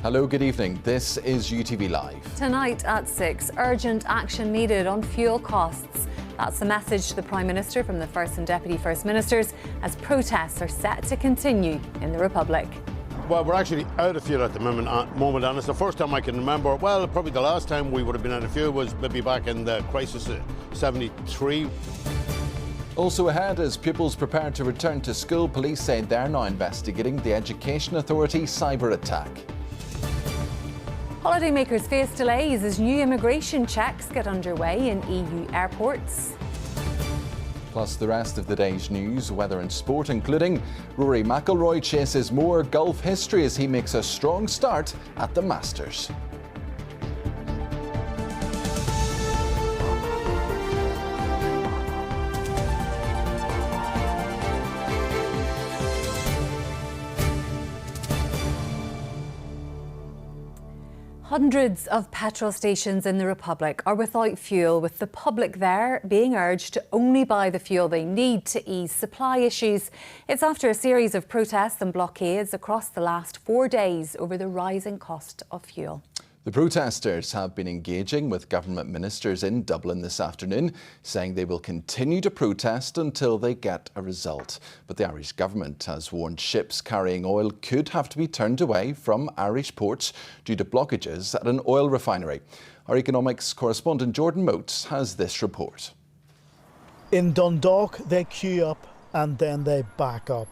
Hello, good evening. This is UTV Live. Tonight at 6, urgent action needed on fuel costs. That's the message to the Prime Minister from the First and Deputy First Ministers as protests are set to continue in the Republic. Well, we're actually out of fuel at the moment, and it's the first time I can remember. Well, probably the last time we would have been out of fuel was maybe back in the crisis of '73. Also ahead, as pupils prepare to return to school, police say they're now investigating the Education Authority cyberattack. Holidaymakers face delays as new immigration checks get underway in EU airports. Plus the rest of the day's news, weather and sport, including Rory McIlroy chases more golf history as he makes a strong start at the Masters. Hundreds of petrol stations in the Republic are without fuel, with the public there being urged to only buy the fuel they need to ease supply issues. It's after a series of protests and blockades across the last 4 days over the rising cost of fuel. The protesters have been engaging with government ministers in Dublin this afternoon, saying they will continue to protest until they get a result. But the Irish government has warned ships carrying oil could have to be turned away from Irish ports due to blockages at an oil refinery. Our economics correspondent Jordan Motes has this report. In Dundalk, they queue up and then they back up.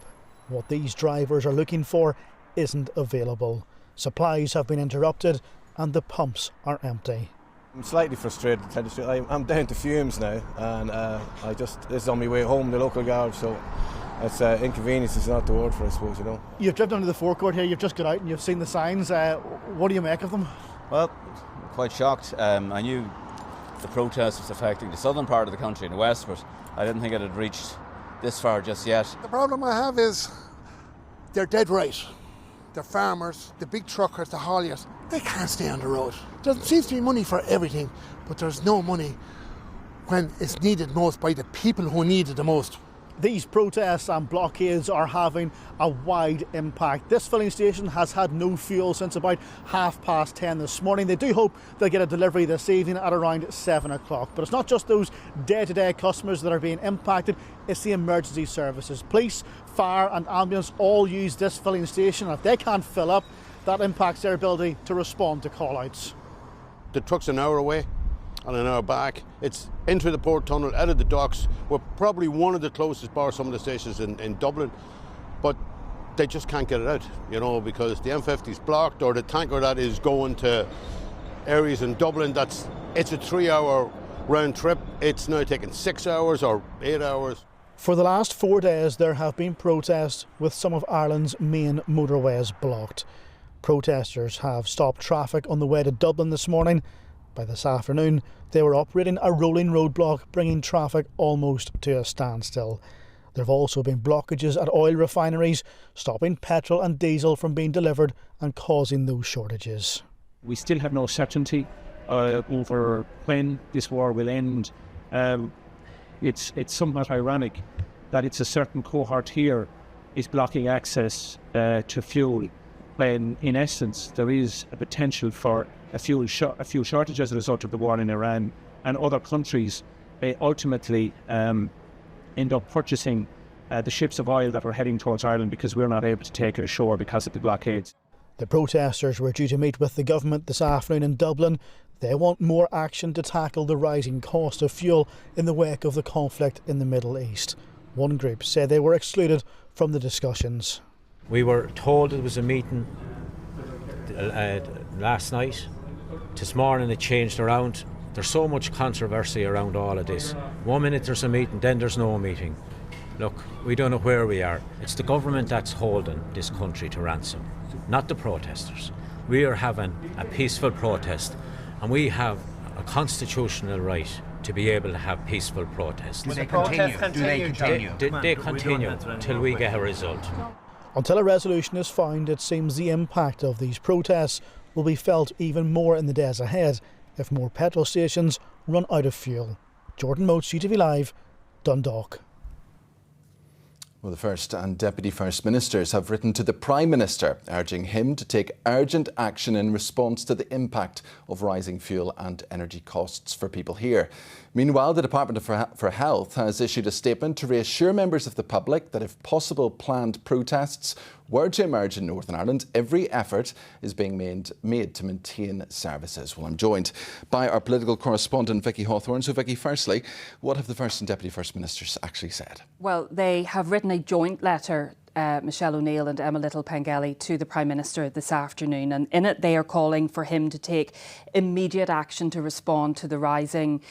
What these drivers are looking for isn't available. Supplies have been interrupted and the pumps are empty. I'm slightly frustrated, to tell you the truth. I'm down to fumes now, and this is on my way home, the local garage, so it's inconvenience is not the word for it, I suppose, you know. You've driven into the forecourt here, you've just got out and you've seen the signs. What do you make of them? Well, I'm quite shocked. I knew the protest was affecting the southern part of the country in the west, but I didn't think it had reached this far just yet. The problem I have is they're dead right. The farmers, the big truckers, the hauliers, they can't stay on the road. There seems to be money for everything, but there's no money when it's needed most by the people who need it the most. These protests and blockades are having a wide impact. This filling station has had no fuel since about 10:30 this morning. They do hope they'll get a delivery this evening at around 7 o'clock. But it's not just those day-to-day customers that are being impacted, it's the emergency services. Police, fire and ambulance all use this filling station, and if they can't fill up, that impacts their ability to respond to call-outs. The truck's an hour away and an hour back. It's into the port tunnel, out of the docks. We're probably one of the closest, bar some of the stations in Dublin, but they just can't get it out, you know, because the M50 is blocked, or the tanker that is going to areas in Dublin, it's a 3-hour round trip. It's now taking 6 hours or 8 hours. For the last 4 days, there have been protests with some of Ireland's main motorways blocked. Protesters have stopped traffic on the way to Dublin this morning. By this afternoon, they were operating a rolling roadblock, bringing traffic almost to a standstill. There have also been blockages at oil refineries, stopping petrol and diesel from being delivered and causing those shortages. We still have no certainty over when this war will end. It's somewhat ironic that it's a certain cohort here is blocking access to fuel, when in essence there is a potential for a fuel shortage as a result of the war in Iran, and other countries may ultimately end up purchasing the ships of oil that are heading towards Ireland because we're not able to take it ashore because of the blockades. The protesters were due to meet with the government this afternoon in Dublin. They want more action to tackle the rising cost of fuel in the wake of the conflict in the Middle East. One group said they were excluded from the discussions. We were told it was a meeting last night. This morning it changed around. There's so much controversy around all of this. 1 minute there's a meeting, then there's no meeting. Look, we don't know where we are. It's the government that's holding this country to ransom, not the protesters. We are having a peaceful protest, and we have a constitutional right to be able to have peaceful protests. Do they continue? They continue till we get a result. Until a resolution is found, it seems the impact of these protests will be felt even more in the days ahead if more petrol stations run out of fuel. Jordan Motes, UTV Live, Dundalk. Well, the First and Deputy First Ministers have written to the Prime Minister, urging him to take urgent action in response to the impact of rising fuel and energy costs for people here. Meanwhile, the Department for Health has issued a statement to reassure members of the public that if possible planned protests were to emerge in Northern Ireland, every effort is being made to maintain services. Well, I'm joined by our political correspondent, Vicky Hawthorne. So, Vicky, firstly, what have the First and Deputy First Ministers actually said? Well, they have written a joint letter, Michelle O'Neill and Emma Little-Pengelly, to the Prime Minister this afternoon, and in it they are calling for him to take immediate action to respond to the rising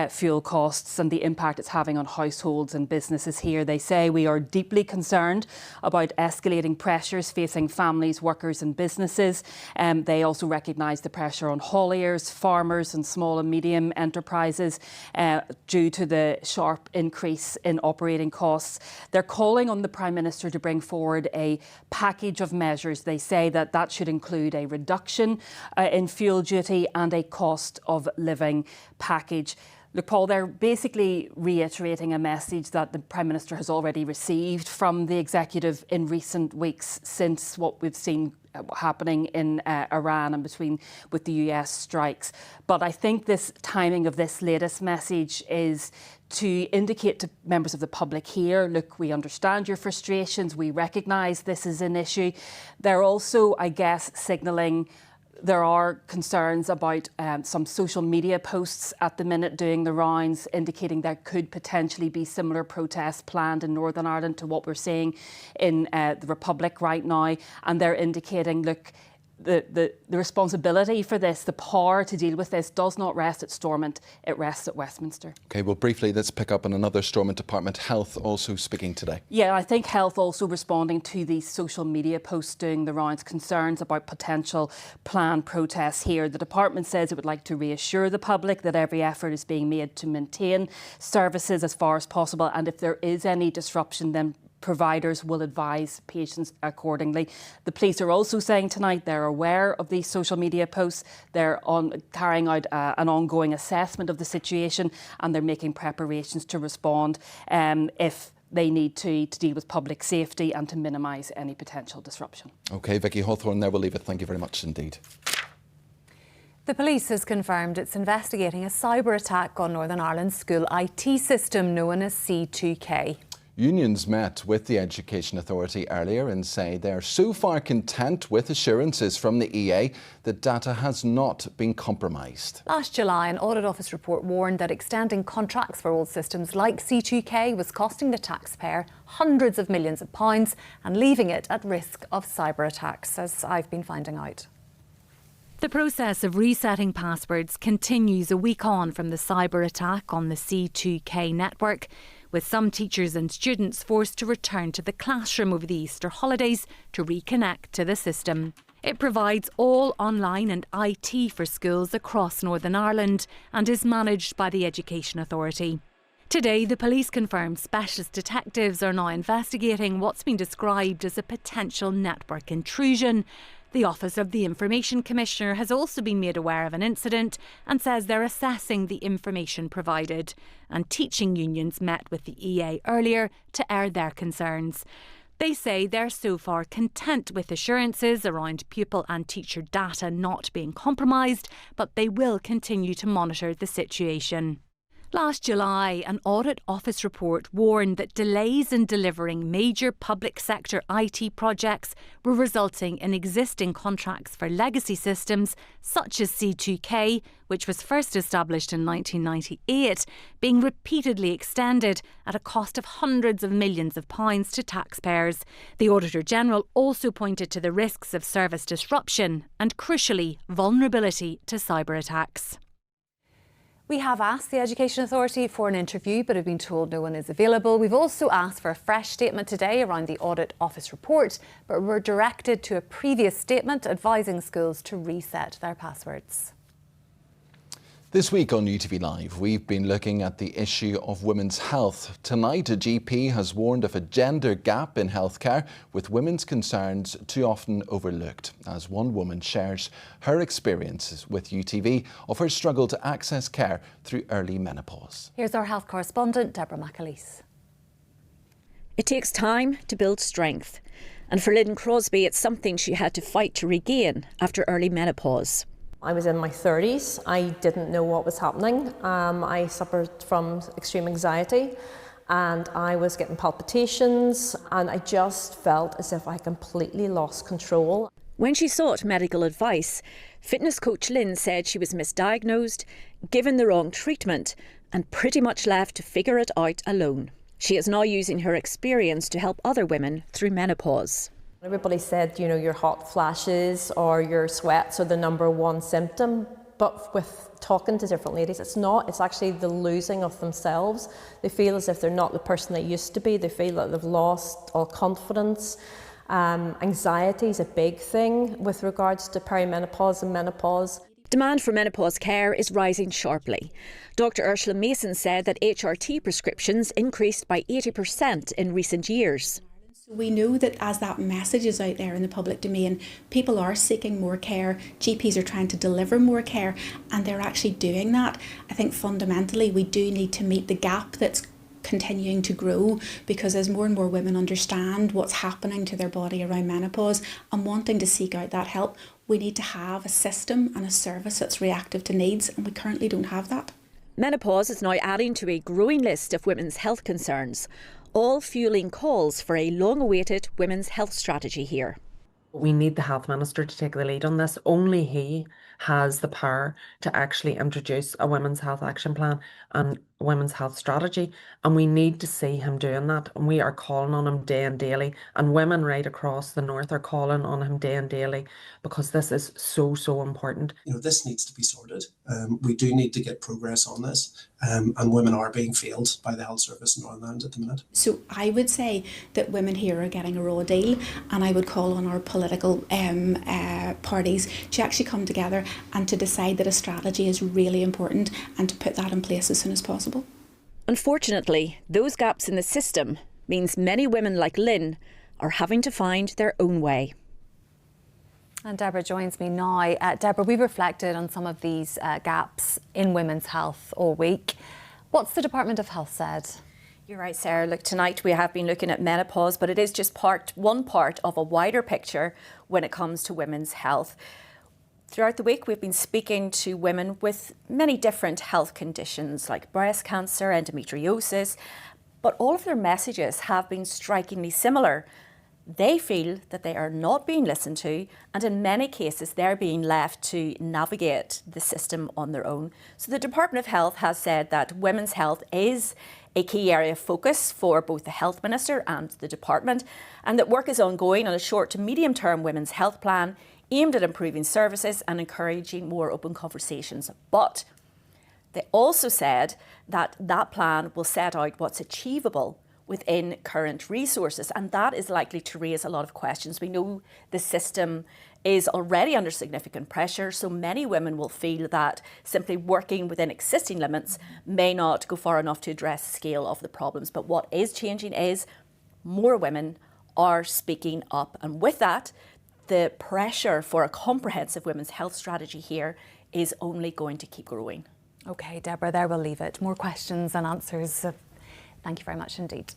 fuel costs and the impact it's having on households and businesses here. They say, we are deeply concerned about escalating pressures facing families, workers and businesses. They also recognise the pressure on hauliers, farmers and small and medium enterprises due to the sharp increase in operating costs. They're calling on the Prime Minister to bring forward a package of measures. They say that that should include a reduction in fuel duty and a cost of living package. Look, Paul, they're basically reiterating a message that the Prime Minister has already received from the Executive in recent weeks since what we've seen happening in Iran and with the US strikes. But I think this timing of this latest message is to indicate to members of the public here, look, we understand your frustrations, we recognise this is an issue. They're also, I guess, signalling there are concerns about some social media posts at the minute doing the rounds, indicating there could potentially be similar protests planned in Northern Ireland to what we're seeing in the Republic right now. And they're indicating, look, the responsibility for this, the power to deal with this, does not rest at Stormont, it rests at Westminster. OK, well, briefly, let's pick up on another Stormont department, Health, also speaking today. Yeah, I think Health also responding to these social media posts doing the rounds, concerns about potential planned protests here. The department says it would like to reassure the public that every effort is being made to maintain services as far as possible, and if there is any disruption, then providers will advise patients accordingly. The police are also saying tonight they're aware of these social media posts. They're carrying out an ongoing assessment of the situation, and they're making preparations to respond if they need to deal with public safety and to minimise any potential disruption. OK, Vicky Hawthorne, there we'll leave it. Thank you very much indeed. The police has confirmed it's investigating a cyber attack on Northern Ireland's school IT system known as C2K. Unions met with the Education Authority earlier and say they're so far content with assurances from the EA that data has not been compromised. Last July, an Audit Office report warned that extending contracts for old systems like C2K was costing the taxpayer hundreds of millions of pounds and leaving it at risk of cyber attacks, as I've been finding out. The process of resetting passwords continues a week on from the cyber attack on the C2K network, with some teachers and students forced to return to the classroom over the Easter holidays to reconnect to the system. It provides all online and IT for schools across Northern Ireland and is managed by the Education Authority. Today, the police confirmed specialist detectives are now investigating what's been described as a potential network intrusion. The Office of the Information Commissioner has also been made aware of an incident and says they're assessing the information provided. And teaching unions met with the EA earlier to air their concerns. They say they're so far content with assurances around pupil and teacher data not being compromised, but they will continue to monitor the situation. Last July, an Audit Office report warned that delays in delivering major public sector IT projects were resulting in existing contracts for legacy systems such as C2K, which was first established in 1998, being repeatedly extended at a cost of hundreds of millions of pounds to taxpayers. The Auditor-General also pointed to the risks of service disruption and, crucially, vulnerability to cyber attacks. We have asked the Education Authority for an interview but have been told no one is available. We've also asked for a fresh statement today around the Audit Office report, but were directed to a previous statement advising schools to reset their passwords. This week on UTV Live, we've been looking at the issue of women's health. Tonight, a GP has warned of a gender gap in healthcare, with women's concerns too often overlooked, as one woman shares her experiences with UTV of her struggle to access care through early menopause. Here's our health correspondent, Deborah McAleese. It takes time to build strength. And for Lynn Crosby, it's something she had to fight to regain after early menopause. I was in my 30s. I didn't know what was happening. I suffered from extreme anxiety and I was getting palpitations and I just felt as if I completely lost control. When she sought medical advice, fitness coach Lynn said she was misdiagnosed, given the wrong treatment and pretty much left to figure it out alone. She is now using her experience to help other women through menopause. Everybody said, your hot flashes or your sweats are the #1 symptom, but with talking to different ladies, it's not. It's actually the losing of themselves. They feel as if they're not the person they used to be. They feel that they've lost all confidence. Anxiety is a big thing with regards to perimenopause and menopause. Demand for menopause care is rising sharply. Dr. Ursula Mason said that HRT prescriptions increased by 80% in recent years. We know that as that message is out there in the public domain, people are seeking more care, GPs are trying to deliver more care, and they're actually doing that. I think fundamentally we do need to meet the gap that's continuing to grow, because as more and more women understand what's happening to their body around menopause and wanting to seek out that help, we need to have a system and a service that's reactive to needs, and we currently don't have that. Menopause is now adding to a growing list of women's health concerns, all fuelling calls for a long-awaited women's health strategy here. We need the Health Minister to take the lead on this. Only he has the power to actually introduce a women's health action plan and a women's health strategy, and we need to see him doing that, and we are calling on him day and daily, and women right across the north are calling on him day and daily, because this is so important. This needs to be sorted. We do need to get progress on this, and women are being failed by the health service in Northern Ireland at the minute. So I would say that women here are getting a raw deal, and I would call on our political parties to actually come together and to decide that a strategy is really important and to put that in place as soon as possible. Unfortunately, those gaps in the system means many women like Lynn are having to find their own way. And Deborah joins me now. Deborah, we've reflected on some of these gaps in women's health all week. What's the Department of Health said? You're right, Sarah. Look, tonight we have been looking at menopause, but it is just one part of a wider picture when it comes to women's health. Throughout the week, we've been speaking to women with many different health conditions like breast cancer, endometriosis, but all of their messages have been strikingly similar. They feel that they are not being listened to, and in many cases, they're being left to navigate the system on their own. So the Department of Health has said that women's health is a key area of focus for both the Health Minister and the Department, and that work is ongoing on a short to medium term women's health plan aimed at improving services and encouraging more open conversations. But they also said that that plan will set out what's achievable within current resources, and that is likely to raise a lot of questions. We know the system is already under significant pressure, so many women will feel that simply working within existing limits may not go far enough to address the scale of the problems. But what is changing is more women are speaking up, and with that, the pressure for a comprehensive women's health strategy here is only going to keep growing. OK, Deborah, there we'll leave it. More questions and answers. Thank you very much indeed.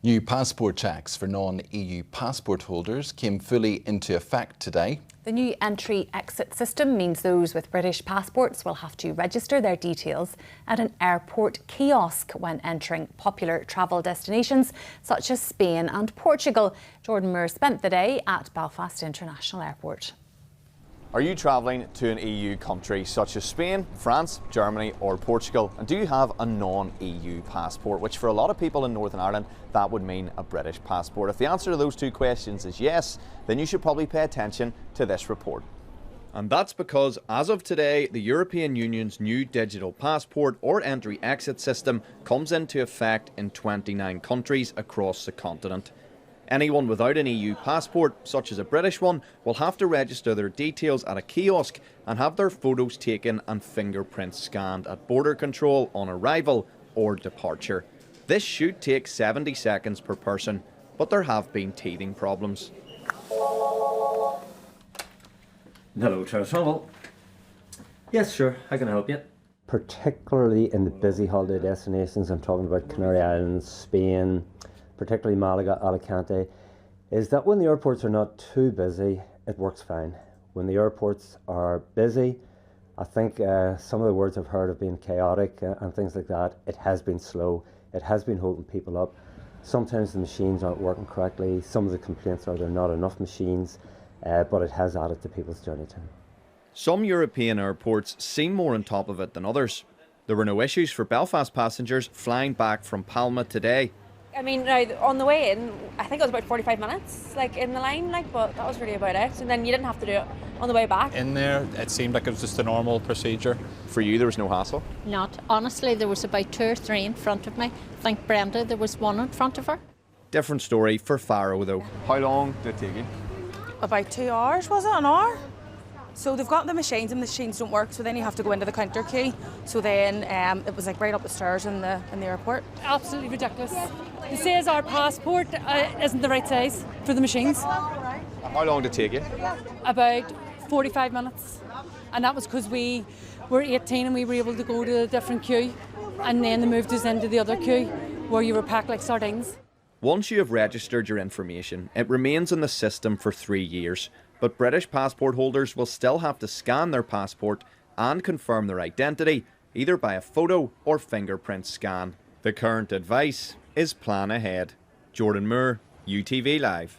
New passport checks for non-EU passport holders came fully into effect today. The new entry-exit system means those with British passports will have to register their details at an airport kiosk when entering popular travel destinations such as Spain and Portugal. Jordan Moore spent the day at Belfast International Airport. Are you travelling to an EU country such as Spain, France, Germany or Portugal? And do you have a non-EU passport, which for a lot of people in Northern Ireland, that would mean a British passport? If the answer to those two questions is yes, then you should probably pay attention to this report. And that's because, as of today, the European Union's new digital passport or entry-exit system comes into effect in 29 countries across the continent. Anyone without an EU passport, such as a British one, will have to register their details at a kiosk and have their photos taken and fingerprints scanned at border control on arrival or departure. This should take 70 seconds per person, but there have been teething problems. Hello, Charles Trumbull. Yes, sure, how can I help you? Particularly in the busy holiday destinations, I'm talking about Canary Islands, Spain, particularly Malaga, Alicante, is that when the airports are not too busy, it works fine. When the airports are busy, I think some of the words I've heard have been chaotic and things like that. It has been slow. It has been holding people up. Sometimes the machines aren't working correctly. Some of the complaints are there are not enough machines, but it has added to people's journey time. Some European airports seem more on top of it than others. There were no issues for Belfast passengers flying back from Palma today. I mean, on the way in, I think it was about 45 minutes, in the line, but that was really about it. And then you didn't have to do it on the way back. In there, it seemed like it was just a normal procedure. For you, there was no hassle? Not. Honestly, there was about 2 or 3 in front of me. I think Brenda, there was 1 in front of her. Different story for Faro, though. How long did it take you? About 2 hours, was it? An hour? So they've got the machines and the machines don't work, so then you have to go into the counter queue. So then it was right up the stairs in the airport. Absolutely ridiculous. It says our passport isn't the right size for the machines. How long did it take you? About 45 minutes. And that was because we were 18 and we were able to go to a different queue. And then they moved us into the other queue where you were packed like sardines. Once you have registered your information, it remains in the system for 3 years. But British passport holders will still have to scan their passport and confirm their identity, either by a photo or fingerprint scan. The current advice is plan ahead. Jordan Moore, UTV Live.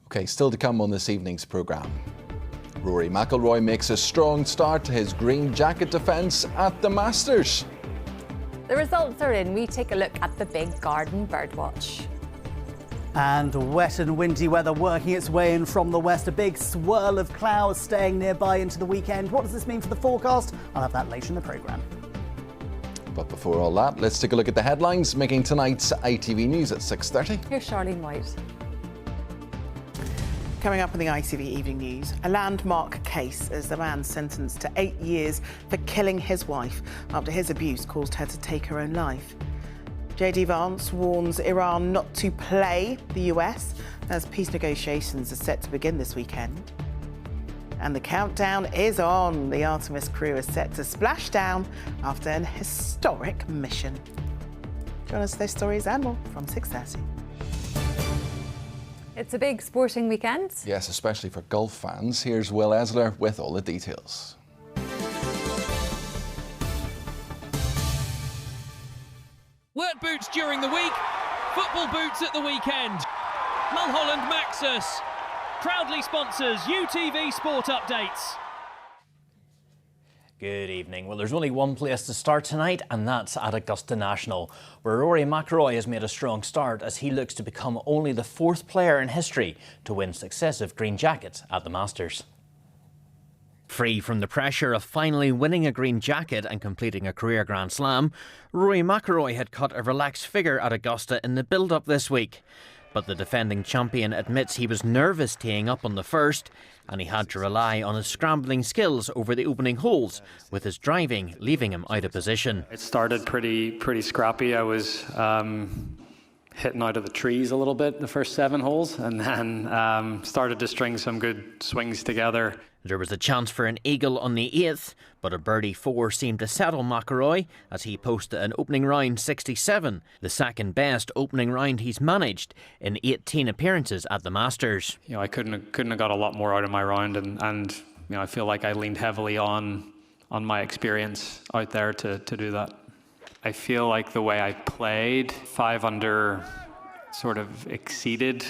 OK, still to come on this evening's programme. Rory McIlroy makes a strong start to his green jacket defence at the Masters. The results are in. We take a look at the big garden birdwatch. And wet and windy weather working its way in from the west. A big swirl of clouds staying nearby into the weekend. What does this mean for the forecast? I'll have that later in the programme. But before all that, let's take a look at the headlines making tonight's ITV News at 6:30. Here's Charlene White. Coming up in the ITV Evening News, a landmark case as the man sentenced to 8 years for killing his wife after his abuse caused her to take her own life. JD Vance warns Iran not to play the US as peace negotiations are set to begin this weekend. And the countdown is on. The Artemis crew is set to splash down after an historic mission. Join us for those stories and more from 6:30. It's a big sporting weekend. Yes, especially for golf fans. Here's Will Esler with all the details. Work boots during the week, football boots at the weekend. Mulholland Maxus proudly sponsors UTV Sport Updates. Good evening. Well, there's only one place to start tonight, and that's at Augusta National, where Rory McIlroy has made a strong start as he looks to become only the 4th player in history to win successive green jackets at the Masters. Free from the pressure of finally winning a green jacket and completing a career Grand Slam, Rory McIlroy had cut a relaxed figure at Augusta in the build-up this week. But the defending champion admits he was nervous teeing up on the first, and he had to rely on his scrambling skills over the opening holes, with his driving leaving him out of position. It started pretty scrappy. I was hitting out of the trees a little bit the first 7 holes, and then started to string some good swings together. There was a chance for an eagle on the 8th, but a birdie 4 seemed to settle McIlroy as he posted an opening round 67, the second best opening round he's managed in 18 appearances at the Masters. You know, I couldn't have got a lot more out of my round, and you know, I feel like I leaned heavily on my experience out there to do that. I feel like the way I played, 5 under sort of exceeded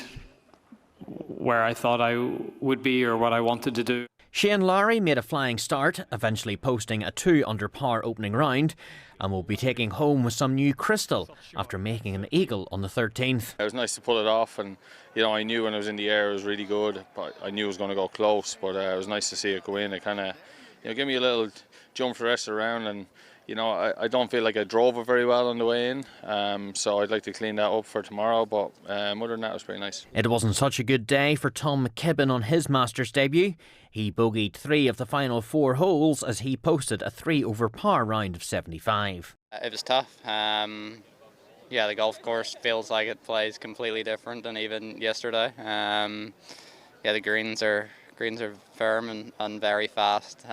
where I thought I would be or what I wanted to do. Shane Lowry made a flying start, eventually posting a 2 under par opening round, and will be taking home with some new crystal after making an eagle on the 13th. It was nice to pull it off, and you know, I knew when I was in the air it was really good, but I knew it was going to go close, but it was nice to see it go in. It kind of, you know, gave me a little jump for the rest of the round, and you know, I don't feel like I drove it very well on the way in, so I'd like to clean that up for tomorrow, but other than that, it was pretty nice. It wasn't such a good day for Tom McKibben on his Masters debut. He bogeyed 3 of the final 4 holes as he posted a 3 over par round of 75. It was tough. Yeah, the golf course feels like it plays completely different than even yesterday. Yeah, the greens are firm and very fast.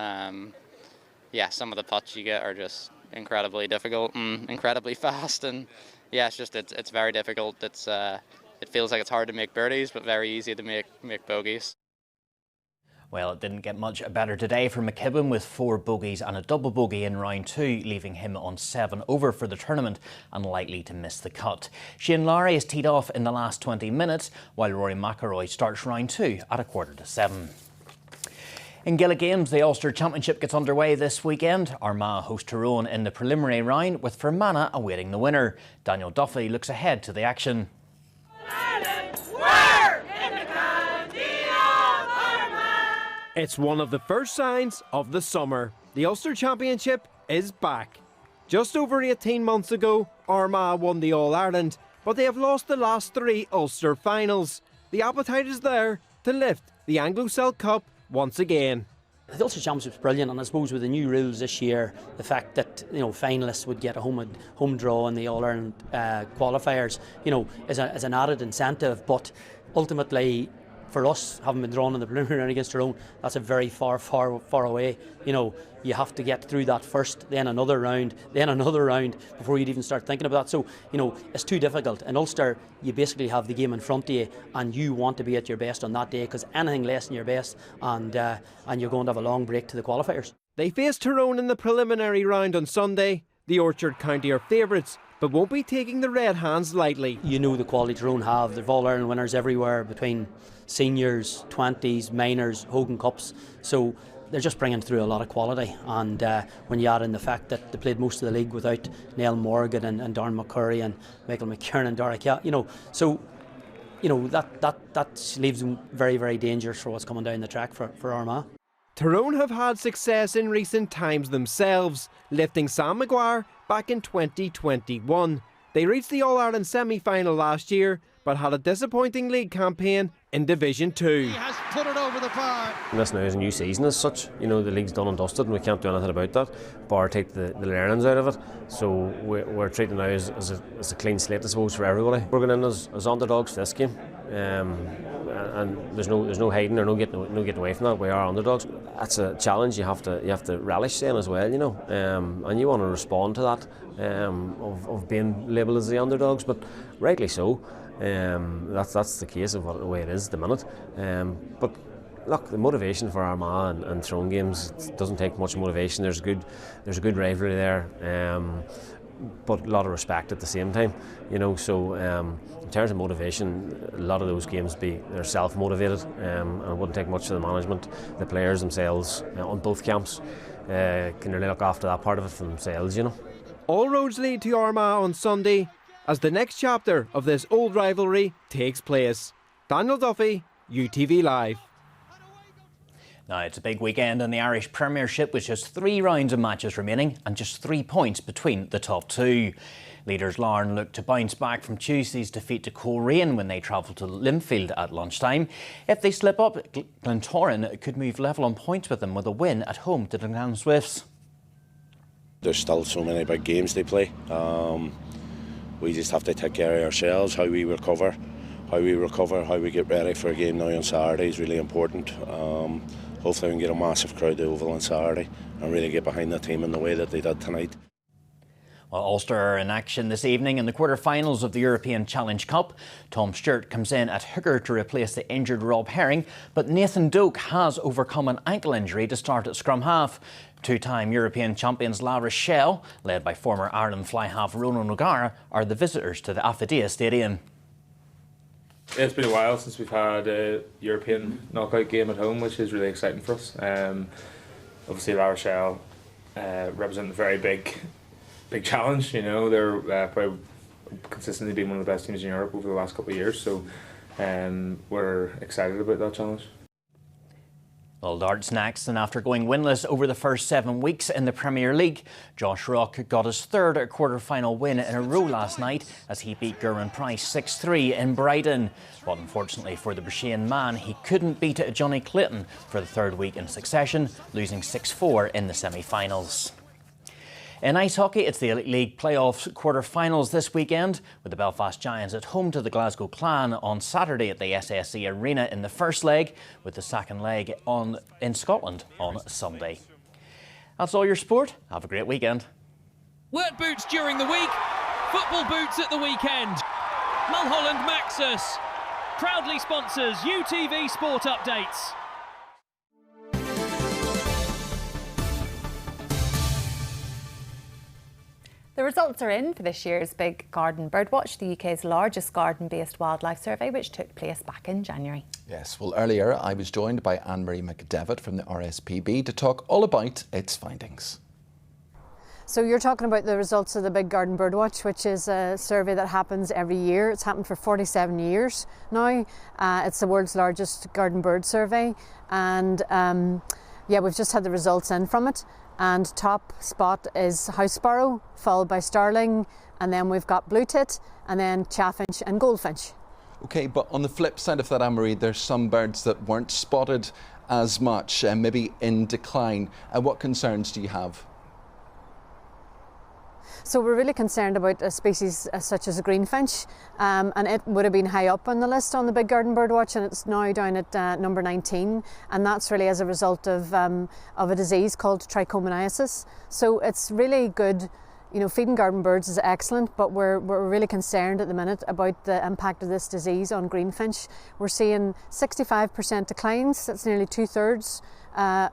Yeah, some of the putts you get are just incredibly difficult and incredibly fast, and yeah, it's very difficult. It feels like it's hard to make birdies, but very easy to make bogeys. Well, it didn't get much better today for McKibben with 4 bogeys and a double bogey in round 2, leaving him on 7 over for the tournament and likely to miss the cut. Shane Lowry is teed off in the last 20 minutes, while Rory McIlroy starts round 2 at 6:45. In Gaelic Games, the Ulster Championship gets underway this weekend. Armagh host Tyrone in the preliminary round, with Fermanagh awaiting the winner. Daniel Duffy looks ahead to the action. It's one of the first signs of the summer. The Ulster Championship is back. Just over 18 months ago, Armagh won the All-Ireland, but they have lost the last 3 Ulster finals. The appetite is there to lift the Anglo-Celt Cup once again. The Ulster Championship's brilliant, and I suppose with the new rules this year, the fact that finalists would get a home draw in the All-Ireland qualifiers, is an added incentive. But ultimately, for us, having been drawn in the preliminary round against Tyrone, that's a very far away. You have to get through that first, then another round before you'd even start thinking about that. So, it's too difficult. In Ulster, you basically have the game in front of you, and you want to be at your best on that day, because anything less than your best, and you're going to have a long break to the qualifiers. They face Tyrone in the preliminary round on Sunday. The Orchard County are favourites, but won't be taking the red hands lightly. You know the quality Tyrone have. They've All-Ireland winners everywhere, between seniors, 20s, minors, Hogan Cups. So they're just bringing through a lot of quality. And when you add in the fact that they played most of the league without Neil Morgan and Darren McCurry and Michael McKiernan and Dara Kia, that leaves them very, very dangerous for what's coming down the track for Armagh. Tyrone have had success in recent times themselves, lifting Sam Maguire back in 2021. They reached the All-Ireland semi-final last year, but had a disappointing league campaign in Division 2. He has put it over the bar. This now is a new season as such. The league's done and dusted and we can't do anything about that, bar take the learnings out of it. So we're treating now as a clean slate, I suppose, for everybody. We're going in as underdogs for this game. And there's no hiding or no getting away from that. We are underdogs. That's a challenge you have to relish then as well, and you want to respond to that of being labelled as the underdogs, but rightly so. That's the case of the way it is at the minute. But look, the motivation for Armagh and Tyrone games, it doesn't take much motivation. There's a good rivalry there, but a lot of respect at the same time. So in terms of motivation, a lot of those games they're self-motivated, and it wouldn't take much for the management. The players themselves on both camps can really look after that part of it for themselves. All roads lead to Armagh on Sunday as the next chapter of this old rivalry takes place. Daniel Duffy, UTV Live. Now, it's a big weekend in the Irish Premiership with just 3 rounds of matches remaining and just 3 points between the top 2. Leaders Larne look to bounce back from Tuesday's defeat to Coleraine when they travel to Linfield at lunchtime. If they slip up, Glentoran could move level on points with them with a win at home to Dungannon Swifts. There's still so many big games they play. We just have to take care of ourselves, how we recover, how we get ready for a game now on Saturday is really important. Hopefully we can get a massive crowd to Oval on Saturday and really get behind the team in the way that they did tonight. Well, Ulster are in action this evening in the quarter-finals of the European Challenge Cup. Tom Stewart comes in at hooker to replace the injured Rob Herring, but Nathan Doak has overcome an ankle injury to start at scrum half. 2-time European champions La Rochelle, led by former Ireland fly half Ronan O'Gara, are the visitors to the Affidea Stadium. It's been a while since we've had a European knockout game at home, which is really exciting for us. Obviously La Rochelle represent a very big challenge. They're probably consistently been one of the best teams in Europe over the last couple of years, so we're excited about that challenge. Well, darts next, and after going winless over the first 7 weeks in the Premier League, Josh Rock got his 3rd quarter-final win in a row last night as he beat Gerwyn Price 6-3 in Brighton. But unfortunately for the Brisbane man, he couldn't beat Johnny Clayton for the 3rd week in succession, losing 6-4 in the semi-finals. In ice hockey, it's the Elite League playoffs quarter-finals this weekend, with the Belfast Giants at home to the Glasgow Clan on Saturday at the SSE Arena in the first leg, with the second leg in Scotland on Sunday. That's all your sport. Have a great weekend. Wet boots during the week. Football boots at the weekend. Mulholland Maxus proudly sponsors UTV Sport Updates. The results are in for this year's Big Garden Birdwatch, the UK's largest garden-based wildlife survey, which took place back in January. Yes, well, earlier I was joined by Anne-Marie McDevitt from the RSPB to talk all about its findings. So you're talking about the results of the Big Garden Birdwatch, which is a survey that happens every year. It's happened for 47 years now. It's the world's largest garden bird survey, and yeah, we've just had the results in from it. And top spot is house sparrow, followed by starling, and then we've got blue tit, and then chaffinch and goldfinch. OK, but on the flip side of that, Anne-Marie, there's some birds that weren't spotted as much and maybe in decline. What concerns do you have? So we're really concerned about a species such as a greenfinch, and it would have been high up on the list on the Big Garden Birdwatch, and it's now down at number 19, and that's really as a result of a disease called trichomoniasis. So it's really good. You know, feeding garden birds is excellent, but we're really concerned at the minute about the impact of this disease on greenfinch. We're seeing 65% declines. That's nearly 2/3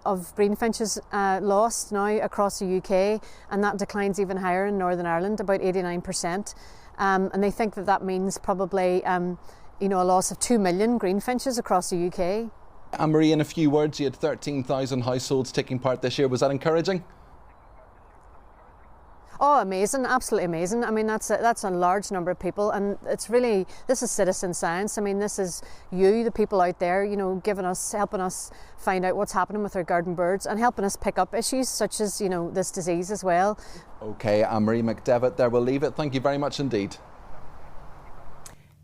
of greenfinches lost now across the UK, and that declines even higher in Northern Ireland, about 89%. And they think that means probably you know, a loss of 2 million greenfinches across the UK. Anne-Marie, in a few words, you had 13,000 households taking part this year. Was that encouraging? Oh, amazing, absolutely amazing. I mean, that's a large number of people, and it's really, this is citizen science. I mean, this is you, the people out there, you know, helping us find out what's happening with our garden birds and helping us pick up issues such as, you know, this disease as well. OK, Anne-Marie McDevitt, there we'll leave it. Thank you very much indeed.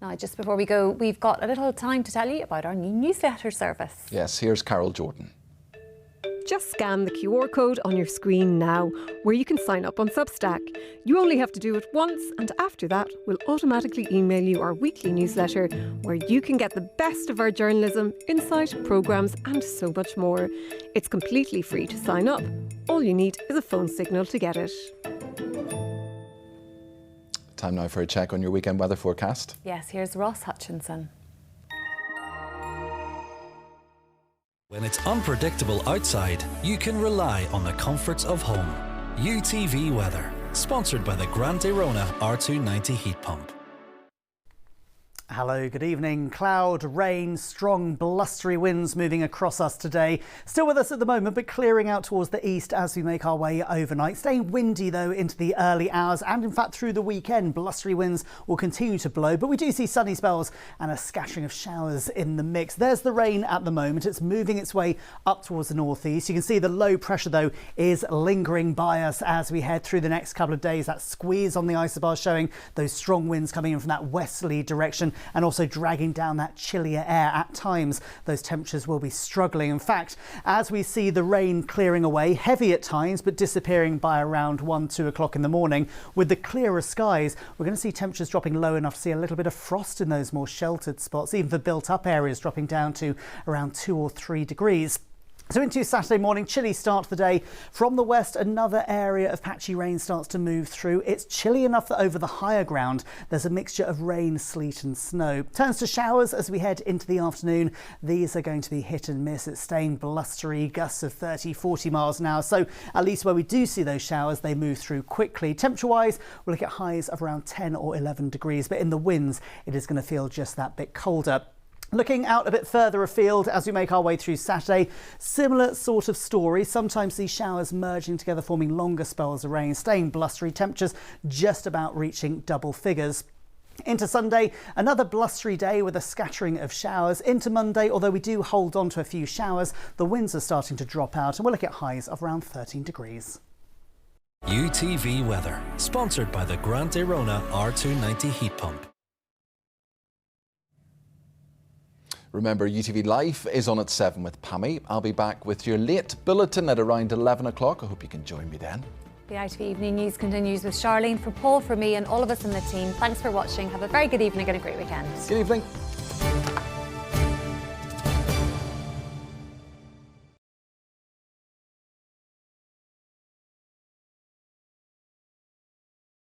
Now, just before we go, we've got a little time to tell you about our new newsletter service. Yes, here's Carol Jordan. Just scan the QR code on your screen now, where you can sign up on Substack. You only have to do it once, and after that, we'll automatically email you our weekly newsletter, where you can get the best of our journalism, insight, programmes, and so much more. It's completely free to sign up. All you need is a phone signal to get it. Time now for a check on your weekend weather forecast. Yes, here's Ross Hutchinson. When it's unpredictable outside, you can rely on the comforts of home. UTV Weather, sponsored by the Grande Rona R290 heat pump. Hello, good evening. Cloud, rain, strong blustery winds moving across us today. Still with us at the moment, but clearing out towards the east as we make our way overnight. Staying windy though into the early hours, and in fact through the weekend, blustery winds will continue to blow, but we do see sunny spells and a scattering of showers in the mix. There's the rain at the moment. It's moving its way up towards the northeast. You can see the low pressure though is lingering by us as we head through the next couple of days. That squeeze on the isobars showing those strong winds coming in from that westerly direction, and also dragging down that chillier air. At times those temperatures will be struggling. In fact, as we see the rain clearing away, heavy at times but disappearing by around 1-2 o'clock in the morning, with the clearer skies, we're going to see temperatures dropping low enough to see a little bit of frost in those more sheltered spots, even for built up areas dropping down to around 2 or 3 degrees. So into Saturday morning, chilly start to the day. From the west, another area of patchy rain starts to move through. It's chilly enough that over the higher ground, there's a mixture of rain, sleet and snow. Turns to showers as we head into the afternoon. These are going to be hit and miss. It's staying blustery, gusts of 30-40 miles an hour. So at least where we do see those showers, they move through quickly. Temperature-wise, we'll look at highs of around 10 or 11 degrees. But in the winds, it is going to feel just that bit colder. Looking out a bit further afield as we make our way through Saturday, similar sort of story. Sometimes these showers merging together, forming longer spells of rain, staying blustery, temperatures just about reaching double figures. Into Sunday, another blustery day with a scattering of showers. Into Monday, although we do hold on to a few showers, the winds are starting to drop out and we'll look at highs of around 13 degrees. UTV Weather, sponsored by the Grande Rona R290 heat pump. Remember, UTV Life is on at 7 with Pammy. I'll be back with your late bulletin at around 11 o'clock. I hope you can join me then. The ITV Evening News continues with Charlene, for Paul, for me and all of us in the team. Thanks for watching. Have a very good evening and a great weekend. Good evening.